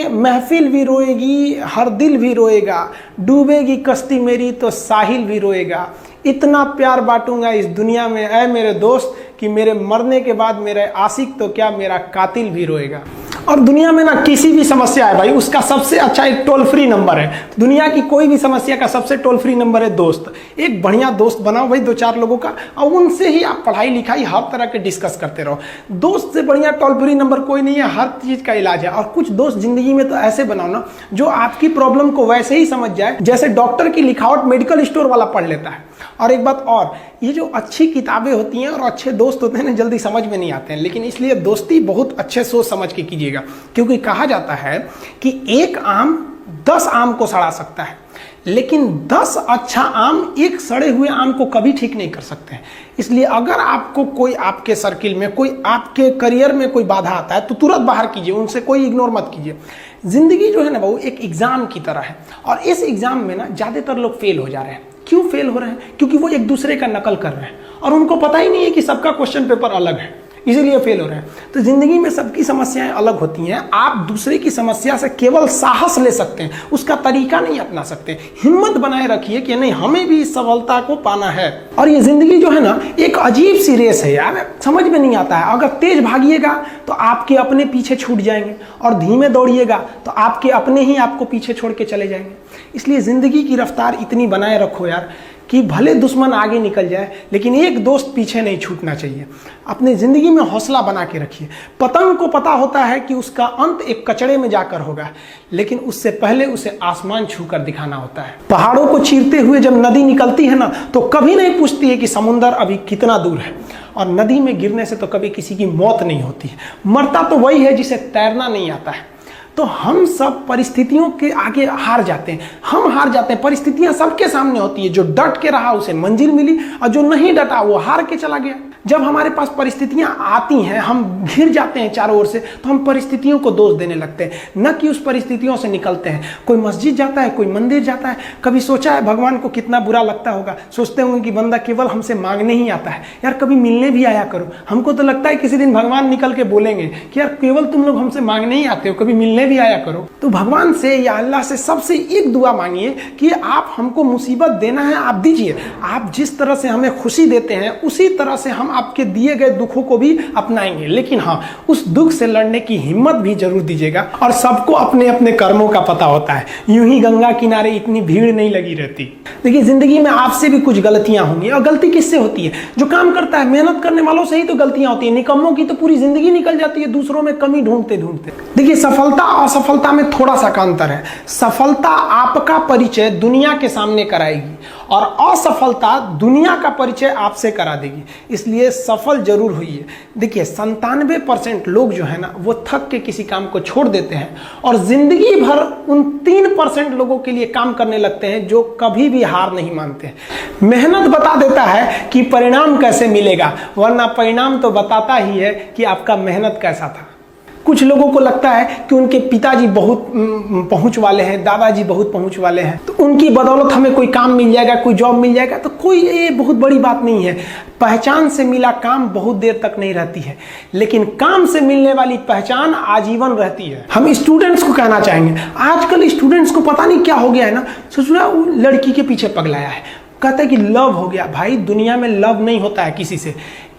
महफिल भी रोएगी, हर दिल भी रोएगा, डूबेगी कश्ती मेरी तो साहिल भी रोएगा। इतना प्यार बांटूंगा इस दुनिया में ऐ मेरे दोस्त कि मेरे मरने के बाद मेरे आशिक तो क्या मेरा कातिल भी रोएगा। और दुनिया में ना किसी भी समस्या है भाई, उसका सबसे अच्छा एक टोल फ्री नंबर है। दुनिया की कोई भी समस्या का सबसे टोल फ्री नंबर है दोस्त। एक बढ़िया दोस्त बनाओ भाई, 2-4 लोगों का, और उनसे ही आप पढ़ाई लिखाई हर तरह के डिस्कस करते रहो। दोस्त से बढ़िया टोल फ्री नंबर कोई नहीं है, हर चीज का इलाज है। और कुछ दोस्त जिंदगी में तो ऐसे बनाओ ना जो आपकी प्रॉब्लम को वैसे ही समझ जाए जैसे डॉक्टर की लिखावट मेडिकल स्टोर वाला पढ़ लेता है। और एक बात और, ये जो अच्छी किताबें होती हैं और अच्छे दोस्त होते हैं ना, जल्दी समझ में नहीं आते हैं, लेकिन इसलिए दोस्ती बहुत अच्छे सोच समझ के कीजिएगा। क्योंकि कहा जाता है कि एक आम 10 आम को सड़ा सकता है, लेकिन 10 अच्छा आम एक सड़े हुए आम को कभी ठीक नहीं कर सकते हैं। इसलिए अगर आपको कोई आपके सर्किल में, कोई आपके करियर में कोई बाधा आता है तो तुरंत बाहर कीजिए, उनसे कोई इग्नोर मत कीजिए। जिंदगी जो है ना वो एक एग्जाम की तरह है, और इस एग्जाम में ना ज्यादातर लोग फेल हो जा रहे हैं। क्यों फेल हो रहे हैं? क्योंकि वो एक दूसरे का नकल कर रहे हैं और उनको पता ही नहीं है कि सबका क्वेश्चन पेपर अलग है, इसीलिए फेल हो रहे हैं। तो जिंदगी में सबकी समस्याएं अलग होती हैं। आप दूसरे की समस्या से केवल साहस ले सकते हैं, उसका तरीका नहीं अपना सकते। हिम्मत बनाए रखिए कि नहीं, हमें भी इस सफलता को पाना है। और ये जिंदगी जो है ना एक अजीब सी रेस है यार, समझ में नहीं आता है। अगर तेज भागिएगा तो आपके अपने पीछे छूट जाएंगे, और धीमे दौड़िएगा तो आपके अपने ही आपको पीछे छोड़ के चले जाएंगे। इसलिए जिंदगी की रफ्तार इतनी बनाए रखो यार कि भले दुश्मन आगे निकल जाए लेकिन एक दोस्त पीछे नहीं छूटना चाहिए। अपने जिंदगी में हौसला बना के रखिए। पतंग को पता होता है कि उसका अंत एक कचड़े में जाकर होगा, लेकिन उससे पहले उसे आसमान छूकर दिखाना होता है। पहाड़ों को चीरते हुए जब नदी निकलती है ना तो कभी नहीं पूछती है कि समुंदर अभी कितना दूर है, और नदी में गिरने से तो कभी किसी की मौत नहीं होती है। मरता तो वही है जिसे तैरना नहीं आता है। तो हम सब परिस्थितियों के आगे हार जाते हैं, हम हार जाते हैं। परिस्थितियां सबके सामने होती है, जो डट के रहा उसे मंजिल मिली, और जो नहीं डटा वो हार के चला गया। जब हमारे पास परिस्थितियां आती हैं, हम घिर जाते हैं चारों ओर से, तो हम परिस्थितियों को दोष देने लगते हैं, न कि उस परिस्थितियों से निकलते हैं। कोई मस्जिद जाता है, कोई मंदिर जाता है, कभी सोचा है भगवान को कितना बुरा लगता होगा? सोचते होंगे कि बंदा केवल हमसे मांगने ही आता है। यार कभी मिलने भी आया करो। हमको तो लगता है किसी दिन भगवान निकल के बोलेंगे कि यार केवल तुम लोग हमसे मांगने ही आते हो, कभी मिलने भी आया करो। तो भगवान से या अल्लाह से सबसे एक दुआ मांगिए कि आप हमको मुसीबत देना है, आप दीजिए। आप जिस तरह से हमें खुशी देते हैं उसी तरह से हम आपके दिए गए दुखों को भी अपनाएंगे, लेकिन हाँ, उस दुख से लड़ने की हिम्मत भी जरूर दीजिएगा। और सबको अपने अपने कर्मों का पता होता है, यूं ही गंगा किनारे इतनी भीड़ नहीं लगी रहती। देखिए जिंदगी में आपसे भी कुछ गलतियां होंगी, और गलती किससे होती है? जो काम करता है, मेहनत करने वालों से ही तो गलतियां होती है। निकम्मों की तो पूरी जिंदगी निकल जाती है दूसरों में कमी ढूंढते ढूंढते। देखिए सफलता और असफलता में थोड़ा सा का अंतर है। सफलता आपका परिचय दुनिया के सामने कराएगी, और असफलता दुनिया का परिचय आपसे करा देगी। इसलिए सफल जरूर होइए। देखिए 97% लोग जो है ना वो थक के किसी काम को छोड़ देते हैं, और जिंदगी भर उन 3% लोगों के लिए काम करने लगते हैं जो कभी भी हार नहीं मानते हैं। मेहनत बता देता है कि परिणाम कैसे मिलेगा, वरना परिणाम तो बताता ही है कि आपका मेहनत कैसा था। कुछ लोगों को लगता है कि उनके पिताजी बहुत पहुंच वाले हैं, दादाजी बहुत पहुंच वाले हैं, तो उनकी बदौलत हमें कोई काम मिल जाएगा, कोई जॉब मिल जाएगा। तो कोई ये बहुत बड़ी बात नहीं है। पहचान से मिला काम बहुत देर तक नहीं रहती है, लेकिन काम से मिलने वाली पहचान आजीवन रहती है। हम स्टूडेंट्स को कहना चाहेंगे, आजकल स्टूडेंट्स को पता नहीं क्या हो गया है ना, सोचना वो लड़की के पीछे पगलाया है, कहता है कि लव हो गया। भाई दुनिया में लव नहीं होता है किसी से,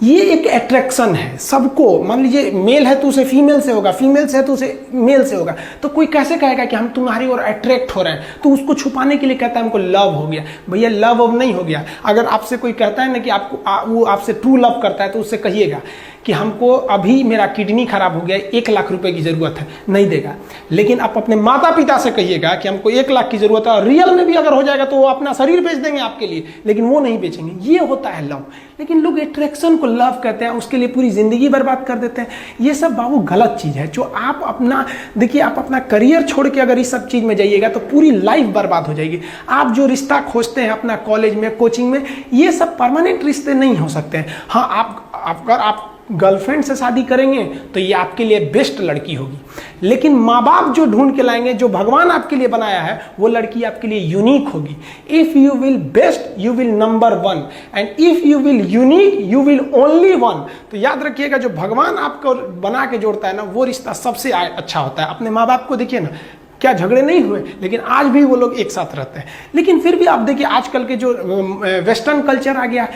ये एक अट्रैक्शन है सबको। मान लीजिए मेल है तो उसे फीमेल से होगा, फीमेल से है तो उसे मेल से होगा। तो कोई कैसे कहेगा कि हम तुम्हारी ओर अट्रैक्ट हो रहे हैं? तो उसको छुपाने के लिए कहता है हमको लव हो गया। भैया लव अब नहीं हो गया। अगर आपसे कोई कहता है ना कि आपको वो आपसे ट्रू लव करता है, तो उससे कहिएगा कि हमको अभी मेरा किडनी खराब हो गया, 1 लाख रुपए की जरूरत है, नहीं देगा। लेकिन आप अपने माता पिता से कहिएगा कि हमको 1 लाख की जरूरत है, और रियल में भी अगर हो जाएगा तो वो अपना शरीर बेच देंगे आपके लिए, लेकिन वो नहीं बेचेंगे। ये होता है लव। लेकिन लोग अट्रैक्शन को लव कहते हैं, उसके लिए पूरी जिंदगी बर्बाद कर देते हैं। ये सब बाबू गलत चीज है। जो आप अपना देखिए, आप अपना करियर छोड़ के अगर इस सब चीज में जाइएगा तो पूरी लाइफ बर्बाद हो जाएगी। आप जो रिश्ता खोजते हैं अपना कॉलेज में, कोचिंग में, ये सब परमानेंट रिश्ते नहीं हो सकते हैं। हाँ, अगर आप गर्लफ्रेंड से शादी करेंगे तो ये आपके लिए बेस्ट लड़की होगी, लेकिन माँ बाप जो ढूंढ के लाएंगे, जो भगवान आपके लिए बनाया है, वो लड़की आपके लिए यूनिक होगी। If you will best you will number one, and if you will unique you will only one. तो याद रखिएगा, जो भगवान आपको बना के जोड़ता है ना, वो रिश्ता सबसे अच्छा होता है। अपने माँ बाप को देखिए ना, क्या झगड़े नहीं हुए, लेकिन आज भी वो लोग एक साथ रहते हैं। लेकिन फिर भी आप देखिए आजकल के जो वेस्टर्न कल्चर आ गया,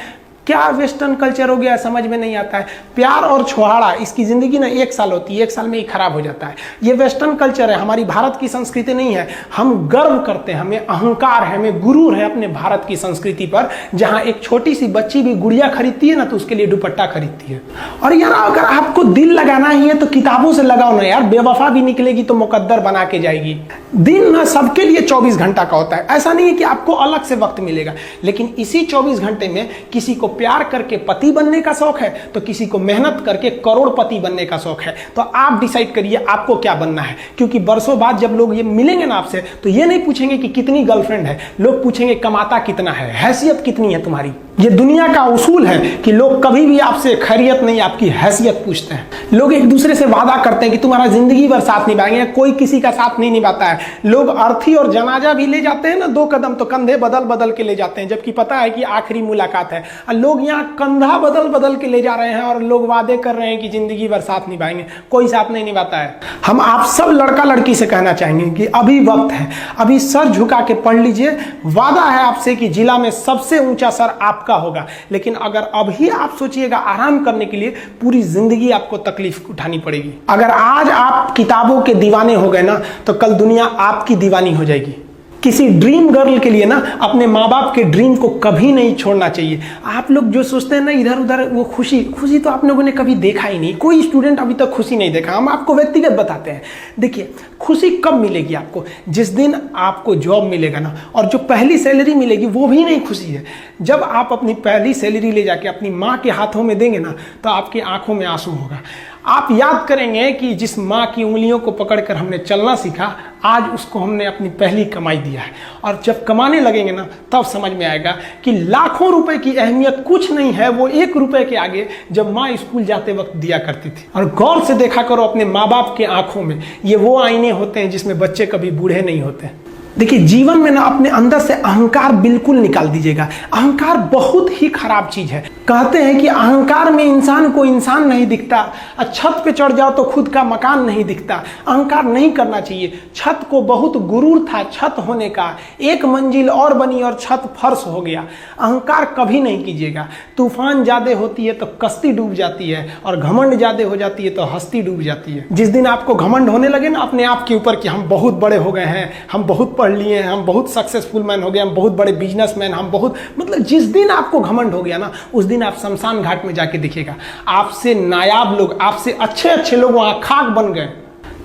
क्या वेस्टर्न कल्चर हो गया समझ में नहीं आता है। प्यार और छोहाड़ा, इसकी जिंदगी ना 1 साल होती है, 1 साल में ही खराब हो जाता है। ये वेस्टर्न कल्चर है, हमारी भारत की संस्कृति नहीं है। हम गर्व करते हैं, हमें अहंकार है, हमें गुरूर है अपने भारत की संस्कृति पर, जहां एक छोटी सी बच्ची भी गुड़िया खरीदती है ना तो उसके लिए दुपट्टा खरीदती है। और यार अगर आपको दिल लगाना ही है तो किताबों से लगाओ ना यार, बेवफा भी निकलेगी तो मुकद्दर बना के जाएगी। दिन ना सबके लिए 24 घंटा का होता है, ऐसा नहीं है कि आपको अलग से वक्त मिलेगा, लेकिन इसी 24 घंटे में किसी को प्यार करके पति बनने का शौक है तो किसी को मेहनत करके करोड़पति बनने का शौक है। तो आप डिसाइड करिए आपको क्या बनना है, क्योंकि बरसों बाद जब लोग ये मिलेंगे ना आपसे तो ये नहीं पूछेंगे कि कितनी गर्लफ्रेंड है, लोग पूछेंगे कमाता कितना है, हैसियत कितनी है तुम्हारी। ये दुनिया का उसूल है कि लोग कभी भी आपसे खैरियत नहीं, आपकी हैसियत पूछते हैं। लोग एक दूसरे से वादा करते हैं कि तुम्हारा जिंदगी भर साथ निभाएंगे, कोई किसी का साथ नहीं निभाता है। लोग अर्थी और जनाजा भी ले जाते हैं ना 2 कदम, तो कंधे बदल बदल के ले जाते हैं, जबकि पता है कि आखिरी मुलाकात है। और लोग यहाँ कंधा बदल बदल के ले जा रहे हैं और लोग वादे कर रहे हैं कि जिंदगी भर साथ निभाएंगे, कोई साथ नहीं निभाता है। हम आप सब लड़का लड़की से कहना चाहेंगे कि अभी वक्त है, अभी सर झुका के पढ़ लीजिए। वादा है आपसे कि जिला में सबसे ऊंचा सर आपका होगा, लेकिन अगर अभी आप सोचिएगा आराम करने के लिए, पूरी जिंदगी आपको तकलीफ उठानी पड़ेगी। अगर आज आप किताबों के दीवाने हो गए ना तो कल दुनिया आपकी दीवानी हो जाएगी। किसी ड्रीम गर्ल के लिए ना अपने माँ बाप के ड्रीम को कभी नहीं छोड़ना चाहिए। आप लोग जो सोचते हैं ना इधर उधर, वो खुशी तो आप लोगों ने कभी देखा ही नहीं। कोई स्टूडेंट अभी तक खुशी नहीं देखा। हम आपको व्यक्तिगत बताते हैं। देखिए खुशी कब मिलेगी आपको, जिस दिन आपको जॉब मिलेगा ना, और जो पहली सैलरी मिलेगी वो भी नहीं खुशी है। जब आप अपनी पहली सैलरी ले जाके अपनी माँ के हाथों में देंगे ना तो आपकी आंखों में आंसू होगा। आप याद करेंगे कि जिस माँ की उंगलियों को पकड़कर हमने चलना सीखा, आज उसको हमने अपनी पहली कमाई दिया है। और जब कमाने लगेंगे ना तब समझ में आएगा कि लाखों रुपए की अहमियत कुछ नहीं है, वो 1 रुपए के आगे जब माँ स्कूल जाते वक्त दिया करती थी। और गौर से देखा करो अपने माँ बाप के आंखों में, ये वो आईने होते हैं जिसमें बच्चे कभी बूढ़े नहीं होते। देखिए जीवन में ना अपने अंदर से अहंकार बिल्कुल निकाल दीजिएगा। अहंकार बहुत ही खराब चीज है। कहते हैं कि अहंकार में इंसान को इंसान नहीं दिखता, छत पे चढ़ जाओ तो खुद का मकान नहीं दिखता। अहंकार नहीं करना चाहिए। छत को बहुत गुरूर था छत होने का, 1 मंजिल और बनी और छत फर्श हो गया। अहंकार कभी नहीं कीजिएगा। तूफान ज्यादा होती है तो कश्ती डूब जाती है, और घमंड ज्यादा हो जाती है तो हस्ती डूब जाती है। जिस दिन आपको घमंड होने लगे ना अपने आप के ऊपर कि हम बहुत बड़े हो गए हैं, हम बहुत पढ़ लिए हैं, हम बहुत सक्सेसफुल मैन हो गए, हम बहुत बड़े बिजनेसमैन, हम बहुत, मतलब जिस दिन आपको घमंड हो गया ना उस दिन आप शमशान घाट में जाके देखिएगा आपसे नायाब लोग, आपसे अच्छे अच्छे लोग वहां खाक बन गए।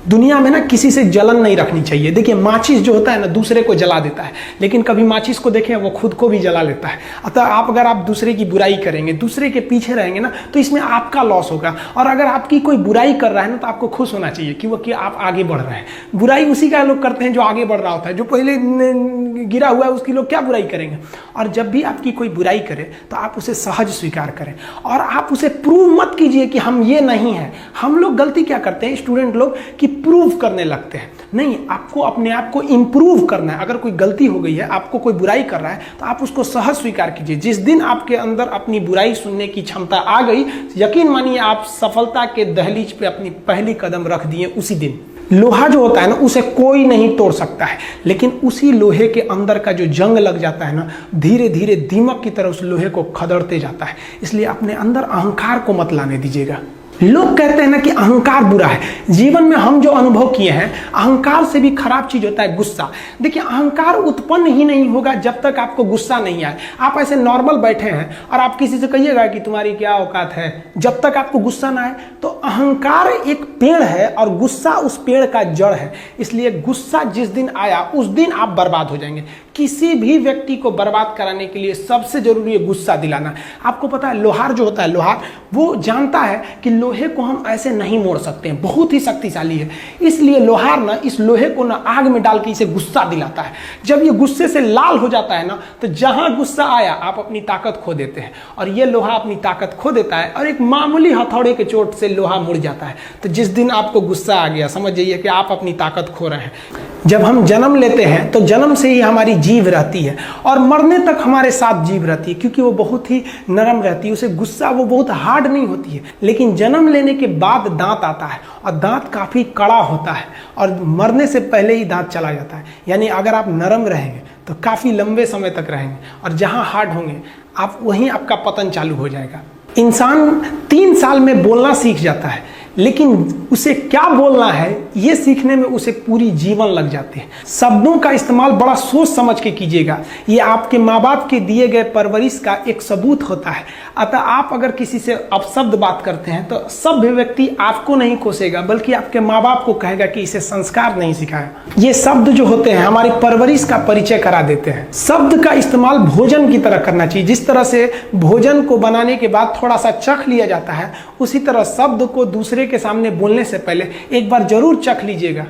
दुनिया में ना किसी से जलन नहीं रखनी चाहिए। देखिए माचिस जो होता है ना दूसरे को जला देता है, लेकिन कभी माचिस को देखें वो खुद को भी जला लेता है। अतः अगर आप दूसरे की बुराई करेंगे, दूसरे के पीछे रहेंगे ना तो इसमें आपका लॉस होगा। और अगर आपकी कोई बुराई कर रहा है ना तो आपको खुश होना चाहिए कि आप आगे बढ़ रहे हैं। बुराई उसी का लोग करते हैं जो आगे बढ़ रहा होता है। जो पहले गिरा हुआ है उसकी लोग क्या बुराई करेंगे। और जब भी आपकी कोई बुराई करे तो आप उसे सहज स्वीकार करें, और आप उसे प्रूव मत कीजिए कि हम ये नहीं हैं। हम लोग गलती क्या करते हैं स्टूडेंट लोग कि प्रूव करने लगते हैं। नहीं, आपको अपने आप को इंप्रूव करना है। अगर कोई गलती हो गई है, आपको कोई बुराई कर रहा है तो आप उसको सहज स्वीकार कीजिए। जिस दिन आपके अंदर अपनी बुराई सुनने की क्षमता आ गई, यकीन मानिए आप सफलता के दहलीज पे अपनी पहली कदम रख दिए उसी दिन। लोहा जो होता है ना उसे कोई नहीं तोड़ सकता है, लेकिन उसी लोहे के अंदर का जो जंग लग जाता है ना, धीरे धीरे दीमक की तरह उस लोहे को खदड़ते जाता है। इसलिए अपने अंदर अहंकार को मत लाने दीजिएगा। लोग कहते हैं ना कि अहंकार बुरा है। जीवन में हम जो अनुभव किए हैं, अहंकार से भी खराब चीज होता है गुस्सा। देखिए अहंकार उत्पन्न ही नहीं होगा जब तक आपको गुस्सा नहीं आए। आप ऐसे नॉर्मल बैठे हैं और आप किसी से कहिएगा कि तुम्हारी क्या औकात है, जब तक आपको गुस्सा ना आए। तो अहंकार एक पेड़ है और गुस्सा उस पेड़ का जड़ है। इसलिए गुस्सा जिस दिन आया उस दिन आप बर्बाद हो जाएंगे। किसी भी व्यक्ति को बर्बाद कराने के लिए सबसे जरूरी है गुस्सा दिलाना। आपको पता है लोहार जो होता है, लोहार वो जानता है कि लोहे को हम ऐसे नहीं मोड़ सकते हैं, बहुत ही शक्तिशाली है, इसलिए लोहार ना इस लोहे को ना आग में डाल के इसे गुस्सा दिलाता है। जब ये गुस्से से लाल हो जाता है ना, तो जहां गुस्सा आया आप अपनी ताकत खो देते हैं, और ये लोहा अपनी ताकत खो देता है और एक मामूली हथौड़े के चोट से लोहा मुड़ जाता है। तो जिस दिन आपको गुस्सा आ गया, समझ जाइए कि आप अपनी ताकत खो रहे हैं। जब हम जन्म लेते हैं तो जन्म से ही हमारी जीभ रहती है और मरने तक हमारे साथ जीभ रहती है, क्योंकि वो बहुत ही नरम रहती है, उसे गुस्सा वो बहुत हार्ड नहीं होती है। लेकिन जन्म लेने के बाद दांत आता है और दांत काफ़ी कड़ा होता है और मरने से पहले ही दांत चला जाता है। यानी अगर आप नरम रहेंगे तो काफ़ी लंबे समय तक रहेंगे, और जहाँ हार्ड होंगे आप वहीं आपका पतन चालू हो जाएगा। इंसान 3 साल में बोलना सीख जाता है, लेकिन उसे क्या बोलना है ये सीखने में उसे पूरी जीवन लग जाते हैं। शब्दों का इस्तेमाल बड़ा सोच समझ के कीजिएगा, ये आपके माँ बाप के दिए गए परवरिश का एक सबूत होता है। अतः आप अगर किसी से अपशब्द बात करते हैं तो सभ्य व्यक्ति आपको नहीं कोसेगा, बल्कि आपके माँ बाप को कहेगा कि इसे संस्कार नहीं सिखाया। ये शब्द जो होते हैं हमारी परवरिश का परिचय करा देते हैं। शब्द का इस्तेमाल भोजन की तरह करना चाहिए। जिस तरह से भोजन को बनाने के बाद थोड़ा सा चख लिया जाता है, उसी तरह शब्द को दूसरे के सामने बोलने से पहले एक बार जरूर चख लीजिएगा।